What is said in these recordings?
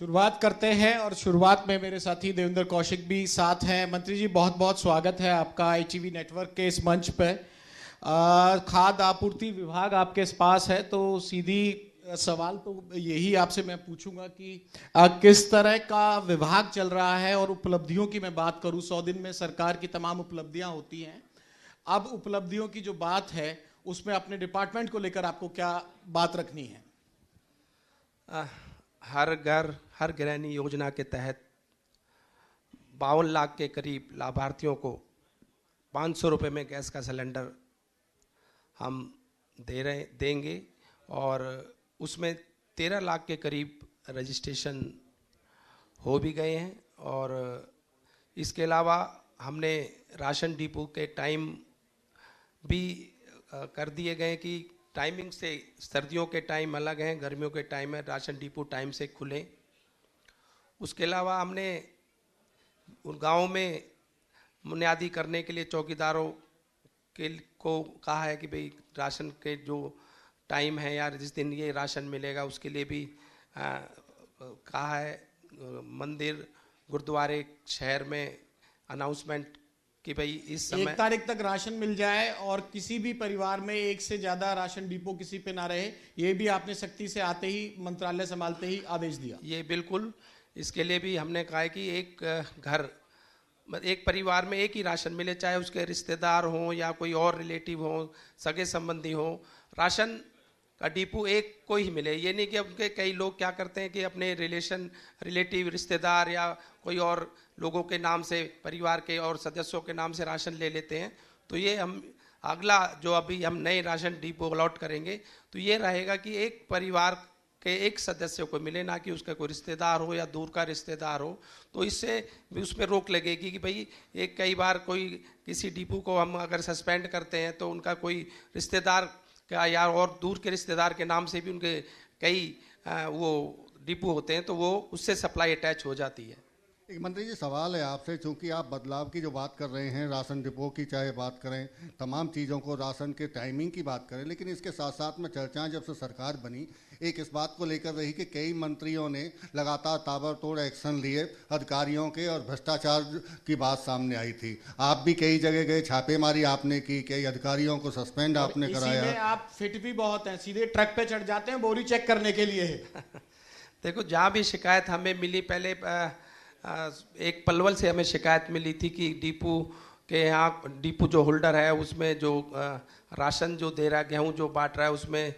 शुरुआत करते हैं और शुरुआत में मेरे साथी देवेंद्र कौशिक भी साथ हैं। मंत्री जी, बहुत बहुत स्वागत है आपका ITV नेटवर्क के इस मंच पे। खाद्य आपूर्ति विभाग आपके पास है, तो सीधी सवाल तो यही आपसे मैं पूछूंगा कि किस तरह का विभाग चल रहा है। और उपलब्धियों की मैं बात करूं, 100 दिन में सरकार की तमाम उपलब्धियां होती हैं। अब उपलब्धियों की जो बात है उसमें अपने डिपार्टमेंट को लेकर आपको क्या बात रखनी है? हर घर हर गृहिणी योजना के तहत 52 लाख के करीब लाभार्थियों को 500 रुपये में गैस का सिलेंडर हम देंगे और उसमें 13 लाख के करीब रजिस्ट्रेशन हो भी गए हैं। और इसके अलावा हमने राशन डिपो के टाइम भी कर दिए गए कि टाइमिंग से सर्दियों के टाइम अलग हैं, गर्मियों के टाइम में राशन डिपो टाइम से खुलें। उसके अलावा हमने उन गाँव में बुनियादी करने के लिए चौकीदारों को कहा है कि भाई राशन के जो टाइम है या जिस दिन ये राशन मिलेगा उसके लिए भी कहा है। मंदिर गुरुद्वारे शहर में अनाउंसमेंट कि भाई इस समय 1 तारीख तक राशन मिल जाए और किसी भी परिवार में एक से ज्यादा राशन डिपो किसी पे ना रहे, ये भी आपने सख्ती से आते ही मंत्रालय संभालते ही आदेश दिया। ये बिल्कुल, इसके लिए भी हमने कहा है कि एक परिवार में एक ही राशन मिले, चाहे उसके रिश्तेदार हों या कोई और रिलेटिव हों, सगे संबंधी हों, राशन का डिपो एक को ही मिले। ये नहीं कि उनके कई लोग क्या करते हैं कि अपने रिलेटिव रिश्तेदार या कोई और लोगों के नाम से, परिवार के और सदस्यों के नाम से राशन ले लेते हैं। तो ये हम अगला जो अभी हम नए राशन डिपो अलॉट करेंगे तो ये रहेगा कि एक परिवार के एक सदस्य को मिले, ना कि उसका कोई रिश्तेदार हो या दूर का रिश्तेदार हो। तो इससे भी उसमें रोक लगेगी कि भाई एक कई बार कोई किसी डिपो को हम अगर सस्पेंड करते हैं तो उनका कोई रिश्तेदार का या और दूर के रिश्तेदार के नाम से भी उनके कई वो डिपो होते हैं, तो वो उससे सप्लाई अटैच हो जाती है। एक मंत्री जी, सवाल है आपसे, चूंकि आप बदलाव की जो बात कर रहे हैं, राशन डिपो की चाहे बात करें, तमाम चीज़ों को, राशन के टाइमिंग की बात करें, लेकिन इसके साथ साथ में चर्चाएं जब से सरकार बनी एक इस बात को लेकर रही कि कई मंत्रियों ने लगातार ताबड़तोड़ एक्शन लिए अधिकारियों के और भ्रष्टाचार की बात सामने आई थी। आप भी कई जगह गए, छापेमारी आपने की, कई अधिकारियों को सस्पेंड आपने कराया। आप फिट भी बहुत हैं, सीधे ट्रक पे चढ़ जाते हैं बोरी चेक करने के लिए। देखो, जहाँ भी शिकायत हमें मिली, पहले एक पलवल से हमें शिकायत मिली थी कि डिपो के यहाँ डिपो जो होल्डर है उसमें जो राशन जो दे रहा है, गेहूँ जो बांट रहा है, उसमें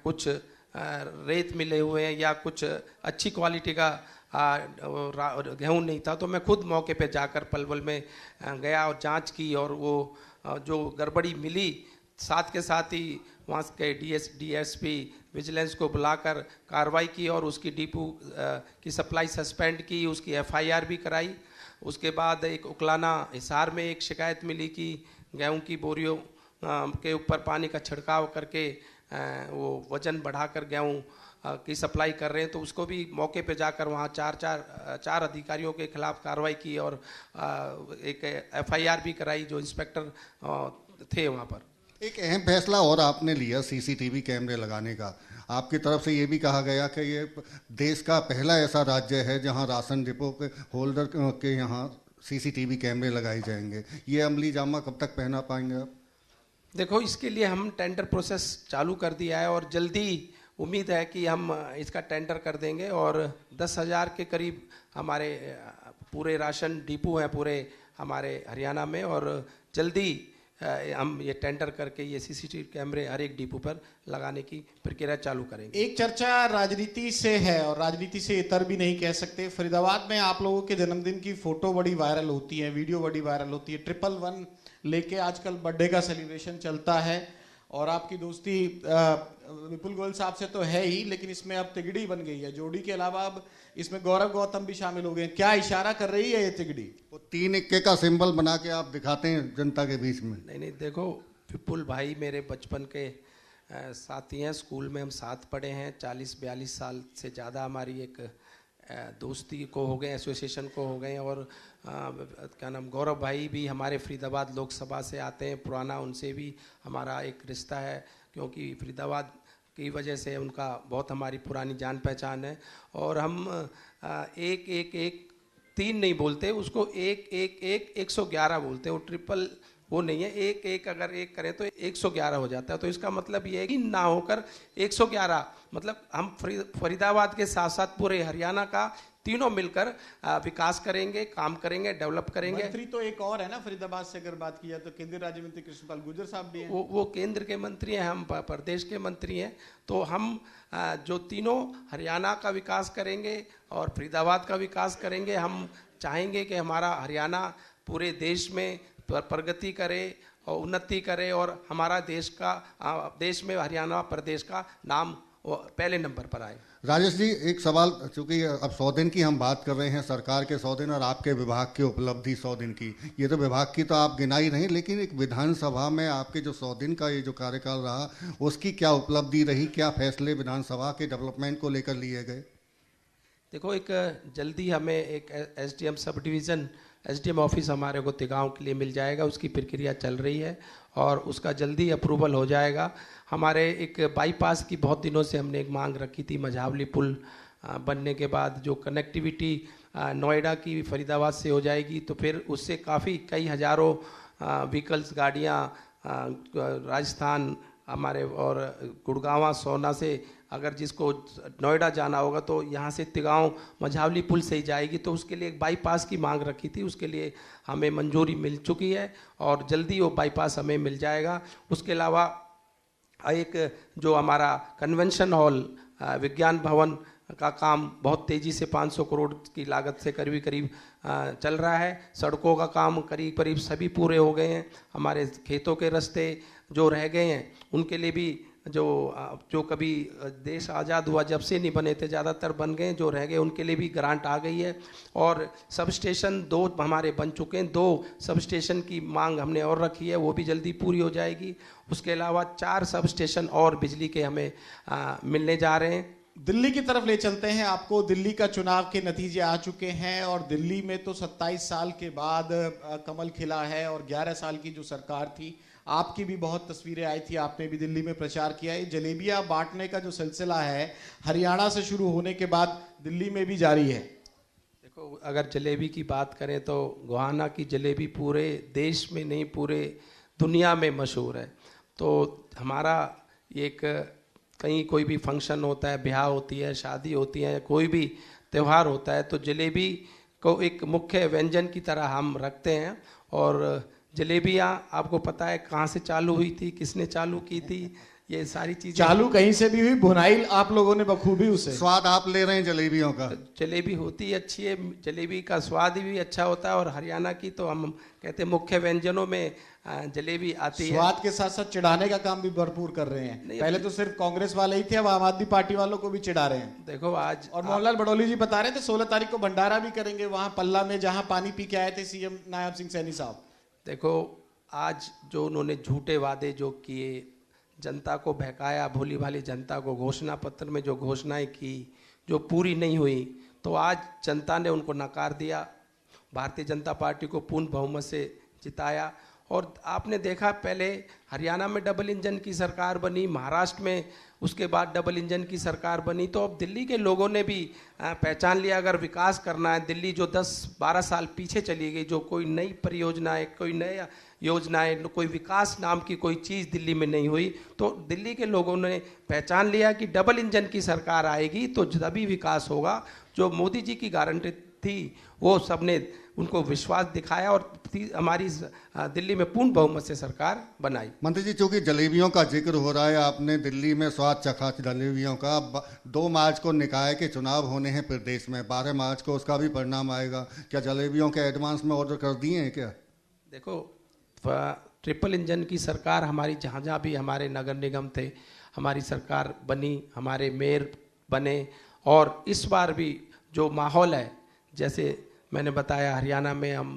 कुछ रेत मिले हुए हैं या कुछ अच्छी क्वालिटी का गेहूँ नहीं था। तो मैं खुद मौके पे जाकर पलवल में गया और जांच की और वो जो गड़बड़ी मिली, साथ के साथ ही वहाँ के DSP विजिलेंस को बुलाकर कार्रवाई की और उसकी डिपो की सप्लाई सस्पेंड की, उसकी FIR भी कराई। उसके बाद एक उकलाना हिसार में एक शिकायत मिली कि गेहूं की बोरियों के ऊपर पानी का छिड़काव करके वो वजन बढ़ाकर गेहूं की सप्लाई कर रहे हैं, तो उसको भी मौके पे जाकर वहाँ चार अधिकारियों के खिलाफ कार्रवाई की और एक FIR भी कराई जो इंस्पेक्टर थे वहाँ पर। एक अहम फैसला और आपने लिया CCTV कैमरे लगाने का। आपकी तरफ से ये भी कहा गया कि ये देश का पहला ऐसा राज्य है जहां राशन डिपो के होल्डर के यहाँ CCTV कैमरे लगाए जाएंगे। ये अमली जामा कब तक पहना पाएंगे आप? देखो, इसके लिए हम टेंडर प्रोसेस चालू कर दिया है और जल्दी उम्मीद है कि हम इसका टेंडर कर देंगे और 10,000 के करीब हमारे पूरे राशन डिपो हैं पूरे हमारे हरियाणा में, और जल्दी हम ये टेंडर करके ये CCTV कैमरे हर एक डिपो पर लगाने की प्रक्रिया चालू करेंगे। एक चर्चा राजनीति से है और राजनीति से इतर भी नहीं कह सकते। फरीदाबाद में आप लोगों के जन्मदिन की फोटो बड़ी वायरल होती है, वीडियो बड़ी वायरल होती है। 111 लेके आजकल बर्थडे का सेलिब्रेशन चलता है और आपकी दोस्ती विपुल गोयल साहब से तो है ही, लेकिन इसमें अब तिगड़ी बन गई है। जोड़ी के अलावा अब इसमें गौरव गौतम भी शामिल हो गए। क्या इशारा कर रही है ये तिगड़ी? वो 3 इक्के का सिंबल बना के आप दिखाते हैं जनता के बीच में। नहीं, देखो, विपुल भाई मेरे बचपन के साथी हैं, स्कूल में हम साथ पढ़े हैं। 40-42 साल से ज़्यादा हमारी एक दोस्ती को हो गए, एसोसिएशन को हो गए। और क्या नाम, गौरव भाई भी हमारे फरीदाबाद लोकसभा से आते हैं, पुराना उनसे भी हमारा एक रिश्ता है, क्योंकि फरीदाबाद की वजह से उनका बहुत हमारी पुरानी जान पहचान है। और हम 1-1-1-3 नहीं बोलते, उसको 1-1-1-111 बोलते हैं। वो ट्रिपल वो नहीं है, 1-1 अगर 1 करें तो 111 हो जाता है। तो इसका मतलब ये है कि ना होकर 111, मतलब हम फरीदाबाद के साथ साथ पूरे हरियाणा का तीनों मिलकर विकास करेंगे, काम करेंगे, डेवलप करेंगे। मंत्री तो एक और है ना फरीदाबाद से, अगर बात की जाए तो केंद्रीय राज्य मंत्री कृष्णपाल गुर्जर साहब भी हैं। वो केंद्र के मंत्री हैं, हम प्रदेश के मंत्री हैं। तो हम जो तीनों हरियाणा का विकास करेंगे और फरीदाबाद का विकास करेंगे। हम चाहेंगे कि हमारा हरियाणा पूरे देश में प्रगति करे और उन्नति करे और हमारा देश में हरियाणा प्रदेश का नाम पहले नंबर पर आए। राजेश जी, एक सवाल, चूंकि अब 100 दिन की हम बात कर रहे हैं, सरकार के 100 दिन और आपके विभाग की उपलब्धि 100 दिन की, ये तो विभाग की तो आप गिनाई नहीं, लेकिन एक विधानसभा में आपके जो 100 दिन का ये जो कार्यकाल रहा, उसकी क्या उपलब्धि रही, क्या फैसले विधानसभा के डेवलपमेंट को लेकर लिए गए? देखो, एक जल्दी हमें एक SDM sub division SDM office हमारे को तिगांव के लिए मिल जाएगा। उसकी प्रक्रिया चल रही है और उसका जल्दी अप्रूवल हो जाएगा। हमारे एक बाईपास की बहुत दिनों से हमने एक मांग रखी थी। मझावली पुल बनने के बाद जो कनेक्टिविटी नोएडा की फरीदाबाद से हो जाएगी, तो फिर उससे काफ़ी कई हज़ारों व्हीकल्स, गाड़ियाँ राजस्थान हमारे और गुड़गांव सोना से अगर जिसको नोएडा जाना होगा तो यहाँ से तिगांव मझावली पुल से ही जाएगी। तो उसके लिए एक बाईपास की मांग रखी थी, उसके लिए हमें मंजूरी मिल चुकी है और जल्दी वो बाईपास हमें मिल जाएगा। उसके अलावा एक जो हमारा कन्वेंशन हॉल विज्ञान भवन का काम बहुत तेज़ी से 500 करोड़ की लागत से करीब चल रहा है। सड़कों का काम करीब सभी पूरे हो गए हैं। हमारे खेतों के रास्ते जो रह गए हैं उनके लिए भी जो कभी देश आज़ाद हुआ जब से नहीं बने थे, ज़्यादातर बन गए, जो रह गए उनके लिए भी ग्रांट आ गई है। और सब स्टेशन 2 हमारे बन चुके हैं। 2 सब स्टेशन की मांग हमने और रखी है, वो भी जल्दी पूरी हो जाएगी। उसके अलावा 4 सब स्टेशन और बिजली के हमें मिलने जा रहे हैं। दिल्ली की तरफ ले चलते हैं आपको। दिल्ली का चुनाव के नतीजे आ चुके हैं और दिल्ली में तो 27 साल के बाद कमल खिला है और 11 साल की जो सरकार थी, आपकी भी बहुत तस्वीरें आई थी, आपने भी दिल्ली में प्रचार किया। ये जलेबियां बांटने का जो सिलसिला है हरियाणा से शुरू होने के बाद दिल्ली में भी जारी है। देखो, अगर जलेबी की बात करें तो गोहाना की जलेबी पूरे देश में नहीं पूरे दुनिया में मशहूर है। तो हमारा एक कहीं कोई भी फंक्शन होता है, ब्याह होती है, शादी होती है, कोई भी त्यौहार होता है तो जलेबी को एक मुख्य व्यंजन की तरह हम रखते हैं। और जलेबियाँ आपको पता है कहाँ से चालू हुई थी, किसने चालू की थी, ये सारी चीज़ें चालू कहीं से भी हुई, भुनाई आप लोगों ने बखूबी उसे। स्वाद आप ले रहे हैं जलेबियों का। जलेबी होती अच्छी है, जलेबी का स्वाद भी अच्छा होता है। और हरियाणा की तो हम कहते हैं मुख्य व्यंजनों में जलेबी आती है। स्वाद के साथ साथ चिढ़ाने का काम भी भरपूर कर रहे हैं। पहले तो सिर्फ कांग्रेस वाले ही थे, अब आम आदमी पार्टी वालों को भी चिढ़ा रहे हैं। देखो आज और मोहनलाल बडौली जी बता रहे थे 16 तारीख को भंडारा भी करेंगे वहां पल्ला में, जहां पानी पी के आए थे सीएम नायब सिंह सैनी साहब। देखो, आज जो उन्होंने झूठे वादे जो किए, जनता को बहकाया, भोली भाली जनता को घोषणा पत्र में जो घोषणाएं की जो पूरी नहीं हुई, तो आज जनता ने उनको नकार दिया। भारतीय जनता पार्टी को पूर्ण बहुमत से जिताया। और आपने देखा पहले हरियाणा में डबल इंजन की सरकार बनी, महाराष्ट्र में उसके बाद डबल इंजन की सरकार बनी। तो अब दिल्ली के लोगों ने भी पहचान लिया, अगर विकास करना है, दिल्ली जो 10-12 साल पीछे चली गई, जो कोई नई परियोजना है, कोई नया योजनाएं, कोई विकास नाम की कोई चीज़ दिल्ली में नहीं हुई, तो दिल्ली के लोगों ने पहचान लिया कि डबल इंजन की सरकार आएगी तो तभी विकास होगा। जो मोदी जी की गारंटी थी वो सबने उनको विश्वास दिखाया और हमारी दिल्ली में पूर्ण बहुमत से सरकार बनाई। मंत्री जी, चूंकि जलेबियों का जिक्र हो रहा है, आपने दिल्ली में स्वाद चखा जलेबियों का। 2 मार्च को निकाय के चुनाव होने हैं प्रदेश में, 12 मार्च को उसका भी परिणाम आएगा। क्या जलेबियों के एडवांस में ऑर्डर कर दिए हैं क्या? देखो, ट्रिपल इंजन की सरकार हमारी जहाँ जहाँ भी हमारे नगर निगम थे, हमारी सरकार बनी, हमारे मेयर बने। और इस बार भी जो माहौल है, जैसे मैंने बताया हरियाणा में हम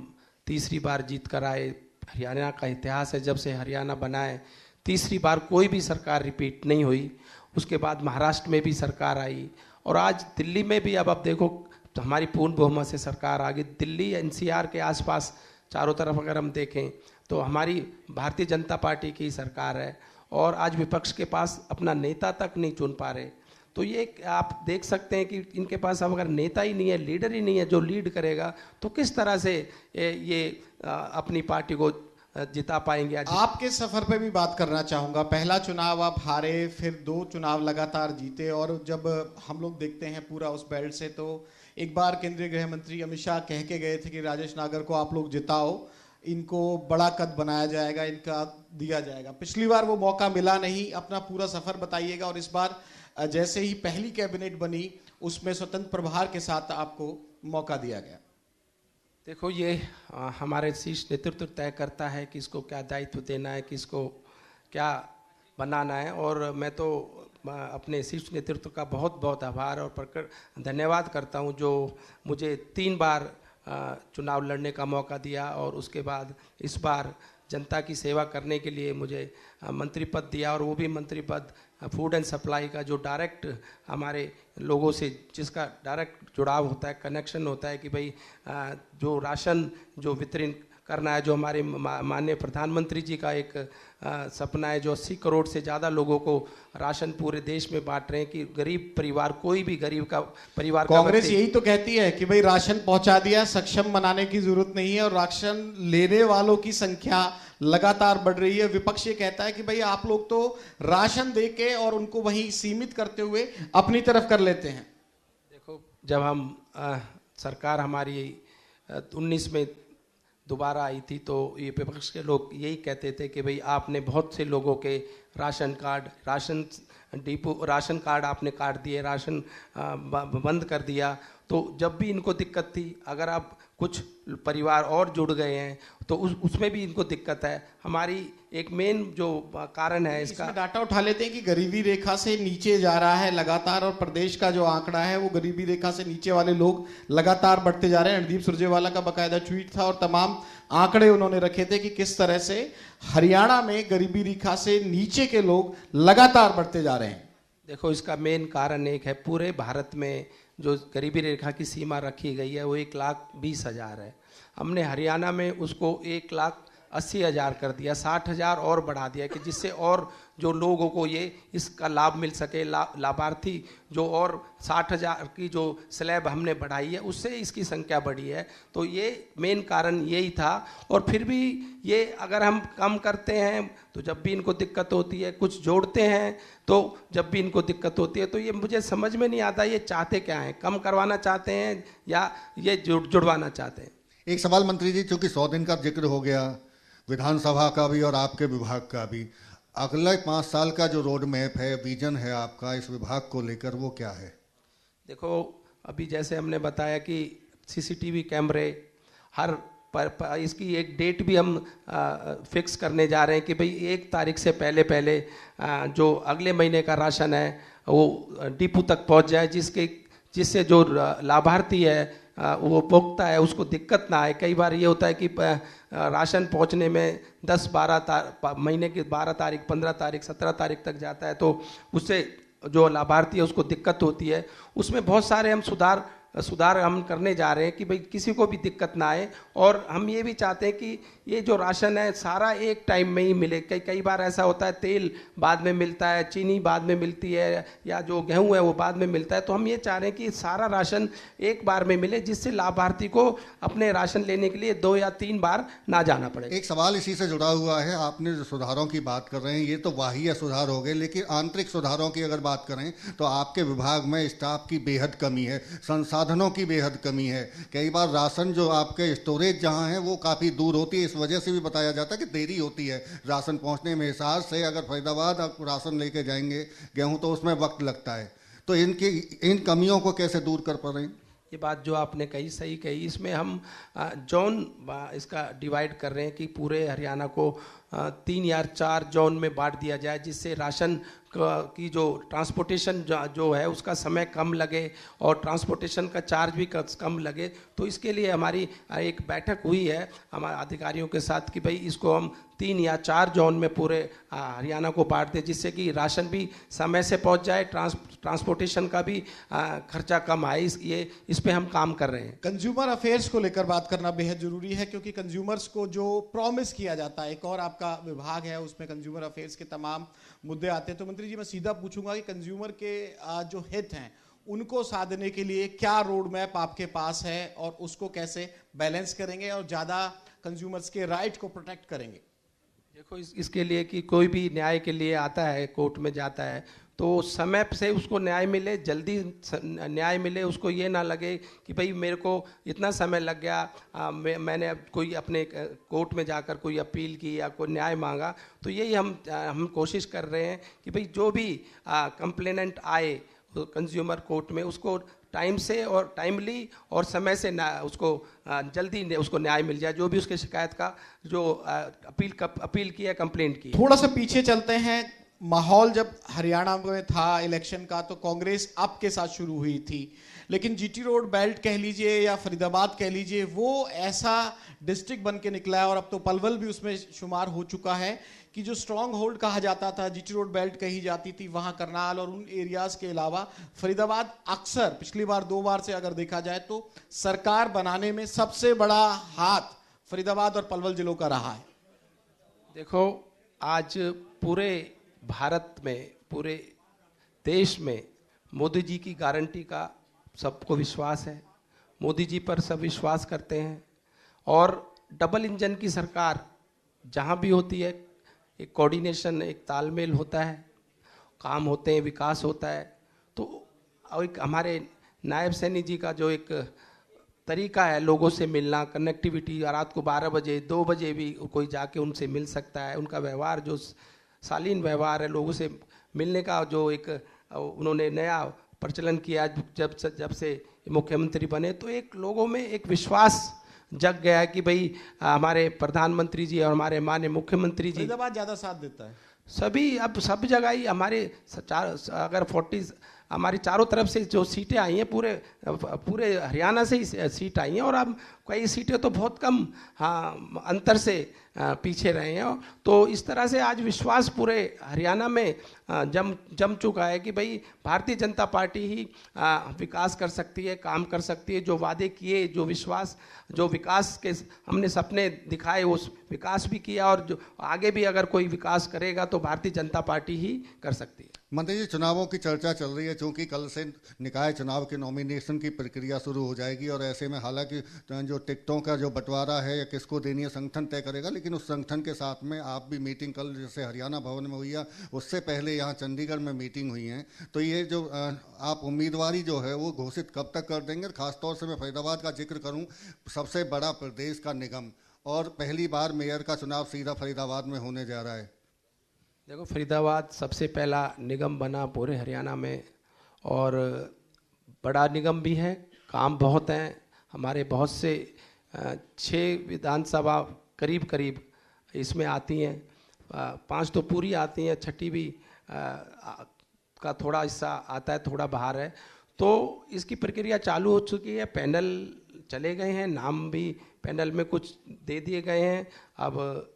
तीसरी बार जीत कर आए। हरियाणा का इतिहास है, जब से हरियाणा बना है तीसरी बार कोई भी सरकार रिपीट नहीं हुई। उसके बाद महाराष्ट्र में भी सरकार आई और आज दिल्ली में भी अब देखो तो हमारी पूर्ण बहुमत से सरकार आ गई। दिल्ली एनसीआर के आसपास चारों तरफ अगर हम देखें तो हमारी भारतीय जनता पार्टी की सरकार है। और आज विपक्ष के पास अपना नेता तक नहीं चुन पा रहे। तो ये आप देख सकते हैं कि इनके पास अब अगर नेता ही नहीं है, लीडर ही नहीं है जो लीड करेगा, तो किस तरह से ये अपनी पार्टी को जिता पाएंगे। आपके सफर पे भी बात करना चाहूंगा। पहला चुनाव आप हारे, फिर 2 चुनाव लगातार जीते, और जब हम लोग देखते हैं पूरा उस बेल्ट से, तो एक बार केंद्रीय गृह मंत्री अमित शाह कह के गए थे कि राजेश नागर को आप लोग जिताओ, इनको बड़ा कद बनाया जाएगा, इनका दिया जाएगा। पिछली बार वो मौका मिला नहीं। अपना पूरा सफर बताइएगा, और इस बार जैसे ही पहली कैबिनेट बनी उसमें स्वतंत्र प्रभार के साथ आपको मौका दिया गया। देखो, ये हमारे शीर्ष नेतृत्व तय करता है कि इसको क्या दायित्व देना है, किसको क्या बनाना है, और मैं तो अपने शीर्ष नेतृत्व का बहुत बहुत आभार और प्रकट धन्यवाद करता हूं जो मुझे 3 बार चुनाव लड़ने का मौका दिया, और उसके बाद इस बार जनता की सेवा करने के लिए मुझे मंत्री पद दिया, और वो भी मंत्री पद फूड एंड सप्लाई का, जो डायरेक्ट हमारे लोगों से जिसका डायरेक्ट जुड़ाव होता है, कनेक्शन होता है कि भाई जो राशन जो वितरण करना है, जो हमारे माननीय प्रधानमंत्री जी का एक सपना है, जो 80 करोड़ से ज़्यादा लोगों को राशन पूरे देश में बांट रहे हैं कि गरीब परिवार, कोई भी गरीब का परिवार, कांग्रेस यही तो कहती है कि भाई राशन पहुंचा दिया, सक्षम बनाने की जरूरत नहीं है, और राशन लेने वालों की संख्या लगातार बढ़ रही है। विपक्ष ये कहता है कि भाई आप लोग तो राशन देके और उनको वहीं सीमित करते हुए अपनी तरफ कर लेते हैं। देखो, जब हम सरकार हमारी 19 में दोबारा आई थी, तो ये विपक्ष के लोग यही कहते थे कि भाई आपने बहुत से लोगों के ration card, ration depot, ration card आपने काट दिए, राशन बंद कर दिया। तो जब भी इनको दिक्कत थी, अगर आप कुछ परिवार और जुड़ गए हैं तो उसमें भी इनको दिक्कत है। हमारी एक मेन जो कारण है इसका डाटा उठा लेते हैं कि गरीबी रेखा से नीचे जा रहा है लगातार, और प्रदेश का जो आंकड़ा है वो गरीबी रेखा से नीचे वाले लोग लगातार बढ़ते जा रहे हैं। रणदीप सुरजेवाला का बकायदा ट्वीट था और तमाम आंकड़े उन्होंने रखे थे कि किस तरह से हरियाणा में गरीबी रेखा से नीचे के लोग लगातार बढ़ते जा रहे हैं। देखो, इसका मेन कारण एक है, पूरे भारत में जो गरीबी रेखा की सीमा रखी गई है वो 1,20,000 है। हमने हरियाणा में उसको 1,80,000 कर दिया, 60,000 और बढ़ा दिया कि जिससे और जो लोगों को ये इसका लाभ मिल सके। लाभार्थी जो और 60,000 की जो स्लैब हमने बढ़ाई है उससे इसकी संख्या बढ़ी है। तो ये मेन कारण यही था। और फिर भी ये अगर हम कम करते हैं तो जब भी इनको दिक्कत होती है, कुछ जोड़ते हैं तो जब भी इनको दिक्कत होती है, तो ये मुझे समझ में नहीं आता ये चाहते क्या हैं, कम करवाना चाहते हैं या ये जुड़वाना चाहते हैं। एक सवाल मंत्री जी, चूंकि 100 दिन का जिक्र हो गया विधानसभा का भी और आपके विभाग का भी, अगले 5 साल का जो रोड मैप है, विजन है आपका इस विभाग को लेकर, वो क्या है? देखो, अभी जैसे हमने बताया कि सीसीटीवी कैमरे हर इसकी एक डेट भी हम फिक्स करने जा रहे हैं कि भाई 1 तारीख से पहले जो अगले महीने का राशन है वो डिपो तक पहुंच जाए, जिससे जो लाभार्थी है वो उपभोक्ता है उसको दिक्कत ना आए। कई बार ये होता है कि राशन पहुंचने में 10-12 महीने की 12 तारीख, 15 तारीख, 17 तारीख तक जाता है, तो उससे जो लाभार्थी है उसको दिक्कत होती है। उसमें बहुत सारे हम सुधार हम करने जा रहे हैं कि भाई किसी को भी दिक्कत ना आए। और हम ये भी चाहते हैं कि ये जो राशन है सारा एक टाइम में ही मिले। कई बार ऐसा होता है तेल बाद में मिलता है, चीनी बाद में मिलती है, या जो गेहूं है वो बाद में मिलता है। तो हम ये चाह रहे हैं कि सारा राशन एक बार में मिले, जिससे लाभार्थी को अपने राशन लेने के लिए 2 या 3 बार ना जाना पड़े। एक सवाल इसी से जुड़ा हुआ है, आपने जो सुधारों की बात कर रहे हैं ये तो वाहिया सुधार हो गए, लेकिन आंतरिक सुधारों की अगर बात करें तो आपके विभाग में स्टाफ की बेहद कमी है, संसाधनों की बेहद कमी है। कई बार राशन जो आपके स्टोरेज जहां है वो काफ़ी दूर होती है, इस वजह से भी बताया जाता है कि देरी होती है राशन पहुंचने में। हिसार से अगर फरीदाबाद आप राशन लेके जाएंगे गेहूं तो उसमें वक्त लगता है। तो इन कमियों को कैसे दूर कर पा रहे हैं? ये बात जो आपने कही सही कही। इसमें हम जोन इसका डिवाइड कर रहे हैं कि पूरे हरियाणा को 3 या 4 जोन में बांट दिया जाए, जिससे राशन की जो ट्रांसपोर्टेशन जो है उसका समय कम लगे और ट्रांसपोर्टेशन का चार्ज भी कम लगे। तो इसके लिए हमारी एक बैठक हुई है हमारे अधिकारियों के साथ कि भाई इसको हम 3 या 4 जोन में पूरे हरियाणा को बांट दें, जिससे कि राशन भी समय से पहुंच जाए, ट्रांसपोर्टेशन का भी खर्चा कम आए। इस पे हम काम कर रहे हैं। कंज्यूमर अफेयर्स को लेकर बात करना बेहद जरूरी है, क्योंकि कंज्यूमर्स को जो प्रॉमिस किया जाता है, एक और आप आपका विभाग है, उसमें कंज्यूमर अफेयर्स के तमाम मुद्दे आते हैं। तो मंत्री जी, मैं सीधा पूछूंगा कि कंज्यूमर के जो हित हैं उनको साधने के लिए क्या रोड मैप आपके पास है और उसको कैसे बैलेंस करेंगे और ज़्यादा कंज्यूमर्स के राइट को प्रोटेक्ट करेंगे? देखो, इसके लिए कि कोई भी न्याय के लिए आता है, कोर्ट में जाता है, तो समय से उसको न्याय मिले, जल्दी न्याय मिले, उसको ये ना लगे कि भाई मेरे को इतना समय लग गया, मैंने अब कोई अपने कोर्ट में जाकर कोई अपील की या कोई न्याय मांगा। तो यही हम कोशिश कर रहे हैं कि भाई जो भी कंप्लेनेंट आए कंज्यूमर कोर्ट में, उसको टाइम से और टाइमली और समय से उसको जल्दी उसको न्याय मिल जाए, जो भी उसके शिकायत का जो अपील की है, कंप्लेंट की। थोड़ा सा पीछे चलते हैं। माहौल जब हरियाणा में था इलेक्शन का तो कांग्रेस आपके साथ शुरू हुई थी, लेकिन जीटी रोड बेल्ट कह लीजिए या फरीदाबाद कह लीजिए, वो ऐसा डिस्ट्रिक्ट बन के निकला है और अब तो पलवल भी उसमें शुमार हो चुका है कि जो स्ट्रांग होल्ड कहा जाता था, जीटी रोड बेल्ट कही जाती थी, वहां करनाल और उन एरियाज के अलावा फरीदाबाद अक्सर पिछली बार 2 बार से अगर देखा जाए तो सरकार बनाने में सबसे बड़ा हाथ फरीदाबाद और पलवल जिलों का रहा है। देखो, आज पूरे भारत में, पूरे देश में मोदी जी की गारंटी का सबको विश्वास है। मोदी जी पर सब विश्वास करते हैं और डबल इंजन की सरकार जहाँ भी होती है, एक कोऑर्डिनेशन, एक तालमेल होता है, काम होते हैं, विकास होता है। तो एक हमारे नायब सैनी जी का जो एक तरीका है लोगों से मिलना, कनेक्टिविटी, रात को 12 बजे 2 बजे भी कोई जाके उनसे मिल सकता है, उनका व्यवहार जो शालीन व्यवहार है, लोगों से मिलने का जो एक उन्होंने नया प्रचलन किया जब से मुख्यमंत्री बने, तो एक लोगों में एक विश्वास जग गया है कि भाई हमारे प्रधानमंत्री जी और हमारे माननीय मुख्यमंत्री जी, फरीदाबाद ज्यादा साथ देता है। सभी अब सब जगह ही हमारे अगर 40 हमारी चारों तरफ से जो सीटें आई हैं, पूरे हरियाणा से ही सीट आई हैं और अब कई सीटें तो बहुत कम अंतर से पीछे रहे हैं। तो इस तरह से आज विश्वास पूरे हरियाणा में जम चुका है कि भाई भारतीय जनता पार्टी ही विकास कर सकती है, काम कर सकती है। जो वादे किए, जो विकास के हमने सपने दिखाए, उस विकास भी किया और जो आगे भी अगर कोई विकास करेगा तो भारतीय जनता पार्टी ही कर सकती है। मंत्री जी, चुनावों की चर्चा चल रही है, चूंकि कल से निकाय चुनाव के नॉमिनेशन की प्रक्रिया शुरू हो जाएगी और ऐसे में हालांकि जो टिकटों का जो बंटवारा है या किसको देनी है संगठन तय करेगा, लेकिन उस संगठन के साथ में आप भी मीटिंग कल जैसे हरियाणा भवन में हुई है, उससे पहले यहाँ चंडीगढ़ में मीटिंग हुई है, तो ये जो आप उम्मीदवारी जो है वो घोषित कब तक कर देंगे? खासतौर से मैं फरीदाबाद का जिक्र करूँ, सबसे बड़ा प्रदेश का निगम और पहली बार मेयर का चुनाव सीधा फरीदाबाद में होने जा रहा है। देखो, फरीदाबाद सबसे पहला निगम बना पूरे हरियाणा में और बड़ा निगम भी है, काम बहुत हैं हमारे, बहुत से 6 विधानसभा करीब इसमें आती हैं, 5 तो पूरी आती हैं, 6ठी भी का थोड़ा हिस्सा आता है, थोड़ा बाहर है। तो इसकी प्रक्रिया चालू हो चुकी है, पैनल चले गए हैं, नाम भी पैनल में कुछ दे दिए गए हैं। अब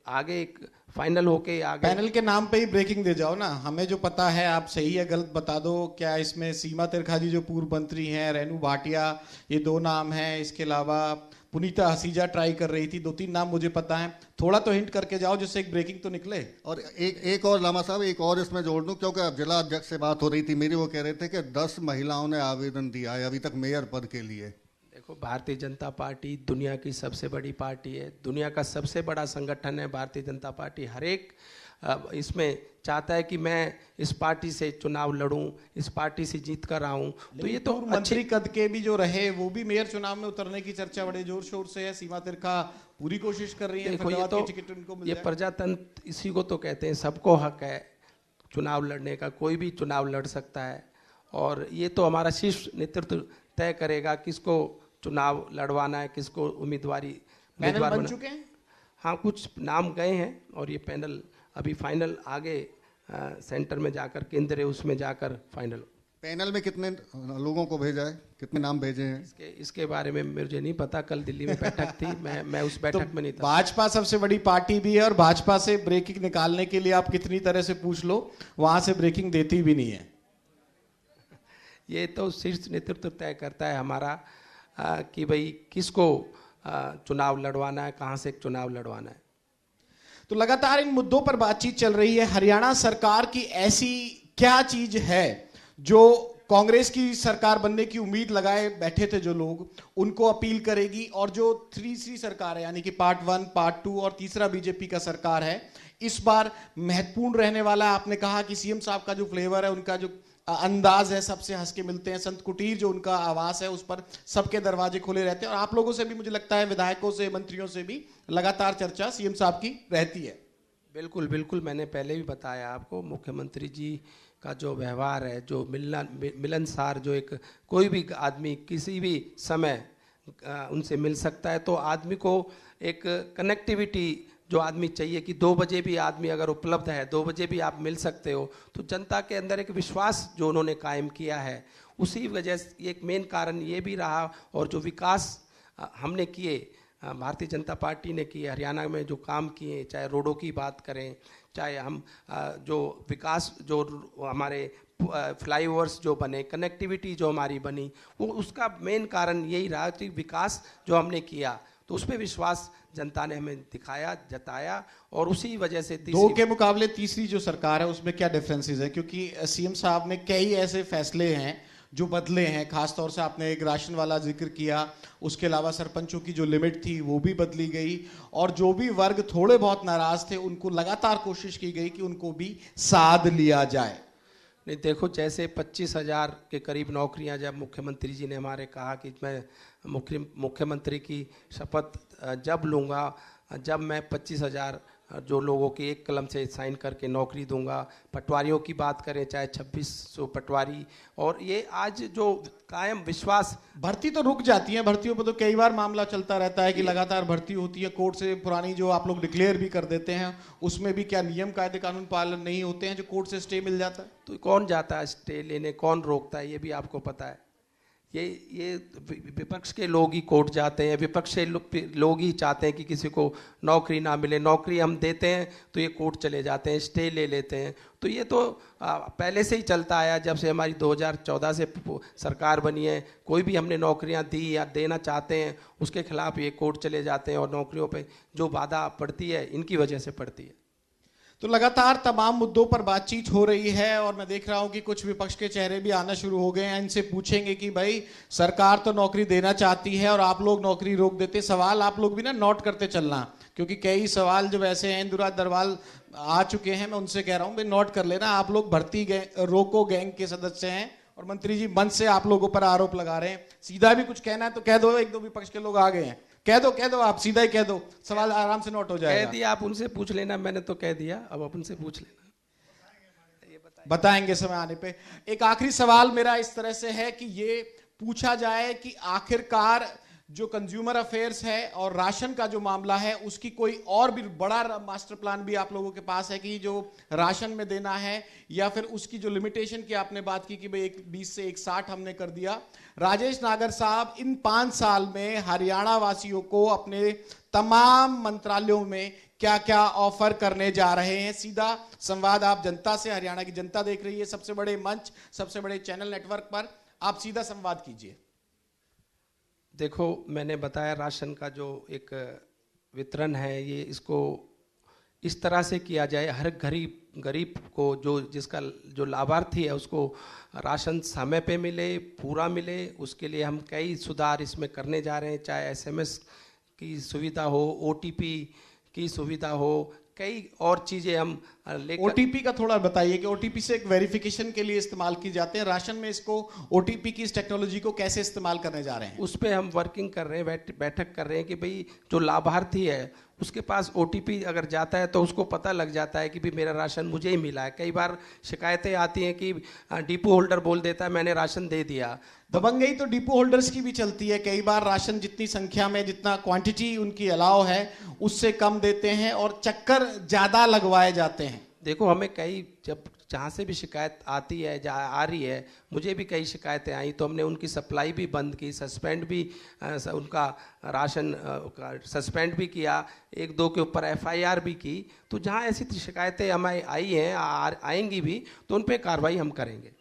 आगे एक फाइनल होके आगे पैनल के नाम पे ही ब्रेकिंग दे जाओ ना, हमें जो पता है आप सही या गलत बता दो। क्या इसमें सीमा तिरखा जी जो पूर्व मंत्री हैं, रेनू भाटिया, ये 2 नाम हैं, इसके अलावा पुनीता हसीजा ट्राई कर रही थी, 2-3 नाम मुझे पता है। थोड़ा तो हिंट करके जाओ जिससे एक ब्रेकिंग तो निकले। और एक और लामा साहब, एक और इसमें जोड़ दूं, क्योंकि अब जिला अध्यक्ष से बात हो रही थी मेरी, वो कह रहे थे कि 10 महिलाओं ने आवेदन दिया है अभी तक मेयर पद के लिए। देखो, भारतीय जनता पार्टी दुनिया की सबसे बड़ी पार्टी है, दुनिया का सबसे बड़ा संगठन है भारतीय जनता पार्टी। हर एक इसमें चाहता है कि मैं इस पार्टी से चुनाव लड़ूं, इस पार्टी से जीत कर आऊं। तो ये तो मंत्री कद के भी जो रहे वो भी मेयर चुनाव में उतरने की चर्चा बड़े जोर शोर से है। सीमा तिरखा पूरी कोशिश कर रही है, देखो, ये प्रजातंत्र इसी को तो कहते हैं, सबको हक है चुनाव लड़ने का, कोई भी चुनाव लड़ सकता है और ये तो हमारा शीर्ष नेतृत्व तय करेगा किसको चुनाव लड़वाना है, किसको उम्मीदवार बन चुके हैं। हाँ, कुछ नाम गए हैं और ये पैनल अभी फाइनल आगे सेंटर में जाकर, केंद्र उसमें जाकर फाइनल। पैनल में कितने लोगों को भेजा है, कितने नाम भेजे हैं? इसके बारे में मुझे नहीं पता, कल दिल्ली में बैठक थी, मैं उस बैठक में नहीं था। भाजपा सबसे बड़ी पार्टी भी है और भाजपा से ब्रेकिंग निकालने के लिए आप कितनी तरह से पूछ लो, वहां से ब्रेकिंग देती भी नहीं है। ये तो शीर्ष नेतृत्व तय करता है हमारा कि भाई किसको चुनाव लड़वाना है, कहाँ से चुनाव लड़वाना है। तो लगातार इन मुद्दों पर बातचीत चल रही है। हरियाणा सरकार की ऐसी क्या चीज है जो कांग्रेस की सरकार बनने की उम्मीद लगाए बैठे थे जो लोग, उनको अपील करेगी, और जो तीसरी सरकार है यानी कि पार्ट 1, पार्ट 2 और तीसरा बीजेपी का सरकार है, इस बार महत्वपूर्ण रहने वाला है। आपने कहा कि सीएम साहब का जो फ्लेवर है, उनका जो अंदाज है, सबसे हंस के मिलते हैं। संत कुटीर जो उनका आवास है, उस पर सबके दरवाजे खुले रहते हैं, और आप लोगों से भी, मुझे लगता है विधायकों से, मंत्रियों से भी लगातार चर्चा सीएम साहब की रहती है। बिल्कुल बिल्कुल, मैंने पहले भी बताया आपको, मुख्यमंत्री जी का जो व्यवहार है, जो मिलनसार, जो एक कोई भी आदमी किसी भी समय उनसे मिल सकता है, तो आदमी को एक कनेक्टिविटी जो आदमी चाहिए कि 2 बजे भी आदमी अगर उपलब्ध है, 2 बजे भी आप मिल सकते हो, तो जनता के अंदर एक विश्वास जो उन्होंने कायम किया है, उसी वजह से एक मेन कारण ये भी रहा। और जो विकास हमने किए, भारतीय जनता पार्टी ने किए, हरियाणा में जो काम किए, चाहे रोडों की बात करें, चाहे हम जो विकास, जो हमारे फ्लाईओवर्स जो बने, कनेक्टिविटी जो हमारी बनी, वो उसका मेन कारण यही रहा कि विकास जो हमने किया, तो उस पर विश्वास जनता ने हमें दिखाया, जताया, और उसी वजह से 2 के मुकाबले तीसरी जो सरकार है उसमें क्या डिफरेंसेस है? क्योंकि सीएम साहब ने कई ऐसे फैसले हैं जो बदले हैं, खासतौर से आपने एक राशन वाला जिक्र किया, उसके अलावा सरपंचों की जो लिमिट थी वो भी बदली गई, और जो भी वर्ग थोड़े बहुत नाराज थे उनको लगातार कोशिश की गई कि उनको भी साध लिया जाए। नहीं, देखो, जैसे 25,000 के करीब नौकरियां जब मुख्यमंत्री जी ने हमारे कहा कि मैं मुख्यमंत्री की शपथ जब लूँगा, जब मैं 25,000 जो लोगों की एक कलम से साइन करके नौकरी दूंगा। पटवारियों की बात करें, चाहे 2600 पटवारी, और ये आज जो कायम विश्वास। भर्ती तो रुक जाती है, भर्तियों पर तो कई बार मामला चलता रहता है कि लगातार भर्ती होती है, कोर्ट से पुरानी जो आप लोग डिक्लेयर भी कर देते हैं, उसमें भी क्या नियम कायदे कानून पालन नहीं होते हैं जो कोर्ट से स्टे मिल जाता है? तो कौन जाता है स्टे लेने, कौन रोकता है, ये भी आपको पता है। ये विपक्ष के लोग ही कोर्ट जाते हैं, विपक्ष के लोग ही चाहते हैं कि किसी को नौकरी ना मिले, नौकरी हम देते हैं तो ये कोर्ट चले जाते हैं, स्टे ले लेते हैं। तो ये तो पहले से ही चलता आया, जब से हमारी 2014 से सरकार बनी है, कोई भी हमने नौकरियां दी या देना चाहते हैं उसके खिलाफ ये कोर्ट चले जाते हैं, और नौकरियों पे जो बाधा पड़ती है इनकी वजह से पड़ती है। तो लगातार तमाम मुद्दों पर बातचीत हो रही है, और मैं देख रहा हूं कि कुछ विपक्ष के चेहरे भी आना शुरू हो गए हैं। इनसे पूछेंगे कि भाई सरकार तो नौकरी देना चाहती है और आप लोग नौकरी रोक देते। सवाल आप लोग भी ना नोट करते चलना, क्योंकि कई सवाल जो वैसे हैं, इंदुराज दरवाल आ चुके हैं, मैं उनसे कह रहा हूं भाई नोट कर लेना। आप लोग भर्ती रोको गैंग के सदस्य हैं, और मंत्री जी मंच से आप लोगों पर आरोप लगा रहे हैं। सीधा भी कुछ कहना है तो कह दो, 1-2 विपक्ष के लोग आ गए हैं, कह दो, आप सीधा ही कह दो, सवाल आराम से नोट हो जाएगा। कह दिया, आप उनसे पूछ लेना, मैंने तो कह दिया, अब आप उनसे पूछ लेना, बताएंगे समय आने पे। एक आखिरी सवाल मेरा इस तरह से है कि ये पूछा जाए कि आखिरकार जो कंज्यूमर अफेयर्स है और राशन का जो मामला है, उसकी कोई और भी बड़ा मास्टर प्लान भी आप लोगों के पास है कि जो राशन में देना है, या फिर उसकी जो लिमिटेशन की आपने बात की कि भाई 120 से 160 हमने कर दिया। राजेश नागर साहब, इन 5 साल में हरियाणा वासियों को अपने तमाम मंत्रालयों में क्या क्या ऑफर करने जा रहे हैं? सीधा संवाद आप जनता से, हरियाणा की जनता देख रही है सबसे बड़े मंच, सबसे बड़े चैनल नेटवर्क पर, आप सीधा संवाद कीजिए। देखो, मैंने बताया राशन का जो एक वितरण है, ये इसको इस तरह से किया जाए, हर गरीब को, जो जिसका जो लाभार्थी है उसको राशन समय पे मिले, पूरा मिले। उसके लिए हम कई सुधार इसमें करने जा रहे हैं, चाहे एसएमएस की सुविधा हो, ओटीपी की सुविधा हो, कई और चीज़ें हम लेकर। ओटीपी का थोड़ा बताइए कि ओटीपी से एक वेरिफिकेशन के लिए इस्तेमाल की जाते हैं, राशन में इसको ओटीपी की इस टेक्नोलॉजी को कैसे इस्तेमाल करने जा रहे हैं? उस पर हम वर्किंग कर रहे हैं, बैठक कर रहे हैं कि भाई जो लाभार्थी है उसके पास ओटीपी अगर जाता है तो उसको पता लग जाता है कि भाई मेरा राशन मुझे ही मिला है। कई बार शिकायतें आती हैं कि डिपो होल्डर बोल देता है मैंने राशन दे दिया। दबंगई तो डिपो होल्डर्स की भी चलती है, कई बार राशन जितनी संख्या में, जितना क्वांटिटी उनकी अलाउ है उससे कम देते हैं और चक्कर ज्यादा लगवाए जाते हैं। देखो, हमें कई, जब जहाँ से भी शिकायत आती है, जहाँ आ रही है, मुझे भी कई शिकायतें आई तो हमने उनकी सप्लाई भी बंद की, सस्पेंड भी, उनका राशन सस्पेंड भी किया, 1-2 के ऊपर एफआईआर भी की। तो जहाँ ऐसी शिकायतें हमें आई हैं, आएंगी भी, तो उन पर कार्रवाई हम करेंगे।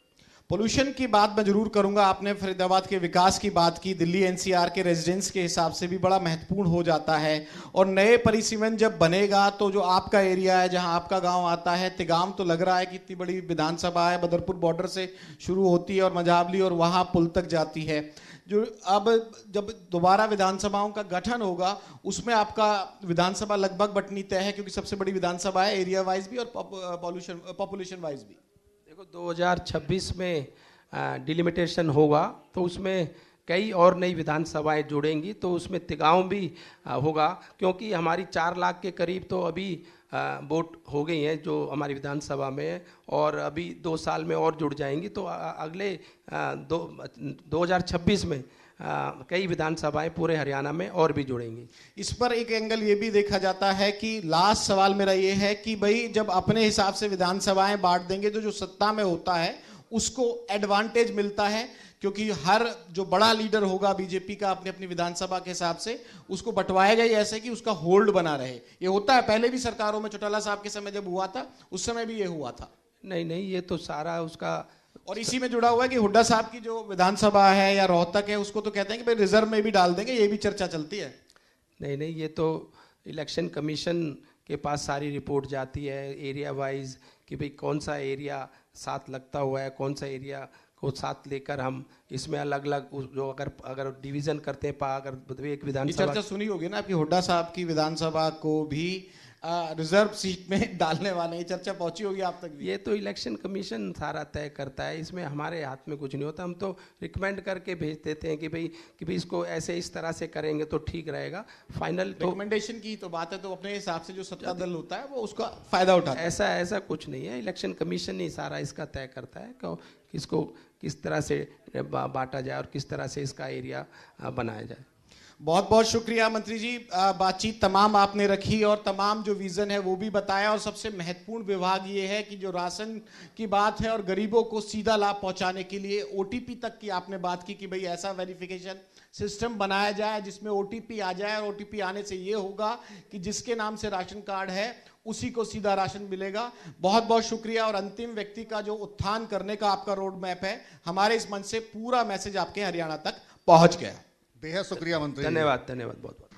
पोल्यूशन की बात मैं जरूर करूंगा। आपने फरीदाबाद के विकास की बात की, दिल्ली एनसीआर के रेजिडेंट्स के हिसाब से भी बड़ा महत्वपूर्ण हो जाता है। और नए परिसीमन जब बनेगा तो जो आपका एरिया है, जहां आपका गांव आता है, तिगाम, तो लग रहा है कि इतनी बड़ी विधानसभा है, बदरपुर बॉर्डर से शुरू होती है और मझावली और वहां पुल तक जाती है। जो अब जब दोबारा विधानसभाओं का गठन होगा उसमें आपका विधानसभा लगभग बंटनी तय है, क्योंकि सबसे बड़ी विधानसभा है एरिया वाइज भी और पॉपुलेशन वाइज भी। देखो 2026 में डिलिमिटेशन होगा तो उसमें कई और नई विधानसभाएं जुड़ेंगी, तो उसमें तिगांव भी होगा, क्योंकि हमारी 4 लाख के करीब तो अभी वोट हो गई हैं जो हमारी विधानसभा में है, और अभी 2 साल में और जुड़ जाएंगी। तो अगले 2026 में कई विधानसभाएं पूरे हरियाणा में और भी जुड़ेंगी। इस पर एक एंगल ये भी देखा जाता है कि लास्ट सवाल मेरा ये है कि भाई जब अपने हिसाब से विधानसभाएं बांट देंगे तो जो सत्ता में होता है उसको एडवांटेज मिलता है, क्योंकि हर जो बड़ा लीडर होगा बीजेपी का अपनी अपनी विधानसभा के हिसाब से उसको बंटवाएगा ही ऐसे कि उसका होल्ड बना रहे। ये होता है, पहले भी सरकारों में चौटाला साहब के समय जब हुआ था उस समय भी ये हुआ था। नहीं, ये तो सारा उसका, और इसी में जुड़ा हुआ है कि हुड्डा साहब की जो विधानसभा है या रोहतक है उसको तो कहते हैं कि भाई रिजर्व में भी डाल देंगे, ये भी चर्चा चलती है। नहीं, ये तो इलेक्शन कमीशन के पास सारी रिपोर्ट जाती है एरिया वाइज कि भाई कौन सा एरिया साथ लगता हुआ है, कौन सा एरिया को साथ लेकर हम इसमें अलग अलग जो अगर डिवीजन करते हैं अगर एक विधानसभा। चर्चा सुनी होगी ना आपकी, हुड्डा साहब की विधानसभा को भी रिजर्व सीट में डालने वाले, ये चर्चा पहुंची होगी आप तक भी? ये तो इलेक्शन कमीशन सारा तय करता है, इसमें हमारे हाथ में कुछ नहीं होता। हम तो रिकमेंड करके भेज देते हैं कि भाई इसको ऐसे इस तरह से करेंगे तो ठीक रहेगा। फाइनल तो रिकमेंडेशन की तो बात है, तो अपने हिसाब से जो सत्ता दल होता है वो उसका फायदा उठाता है। ऐसा कुछ नहीं है, इलेक्शन कमीशन ही सारा इसका तय करता है किसको किस तरह से बांटा जाए और किस तरह से इसका एरिया बनाया जाए। बहुत बहुत शुक्रिया मंत्री जी, बातचीत तमाम आपने रखी और तमाम जो विजन है वो भी बताया। और सबसे महत्वपूर्ण विभाग ये है कि जो राशन की बात है और गरीबों को सीधा लाभ पहुंचाने के लिए ओटीपी तक की आपने बात की कि भाई ऐसा वेरिफिकेशन सिस्टम बनाया जाए जिसमें ओटीपी आ जाए, और ओटीपी आने से ये होगा कि जिसके नाम से राशन कार्ड है उसी को सीधा राशन मिलेगा। बहुत बहुत शुक्रिया। और अंतिम व्यक्ति का जो उत्थान करने का आपका रोड मैप है, हमारे इस मंच से पूरा मैसेज आपके हरियाणा तक पहुंच गया। बेहद शुक्रिया मंत्री। धन्यवाद बहुत बहुत।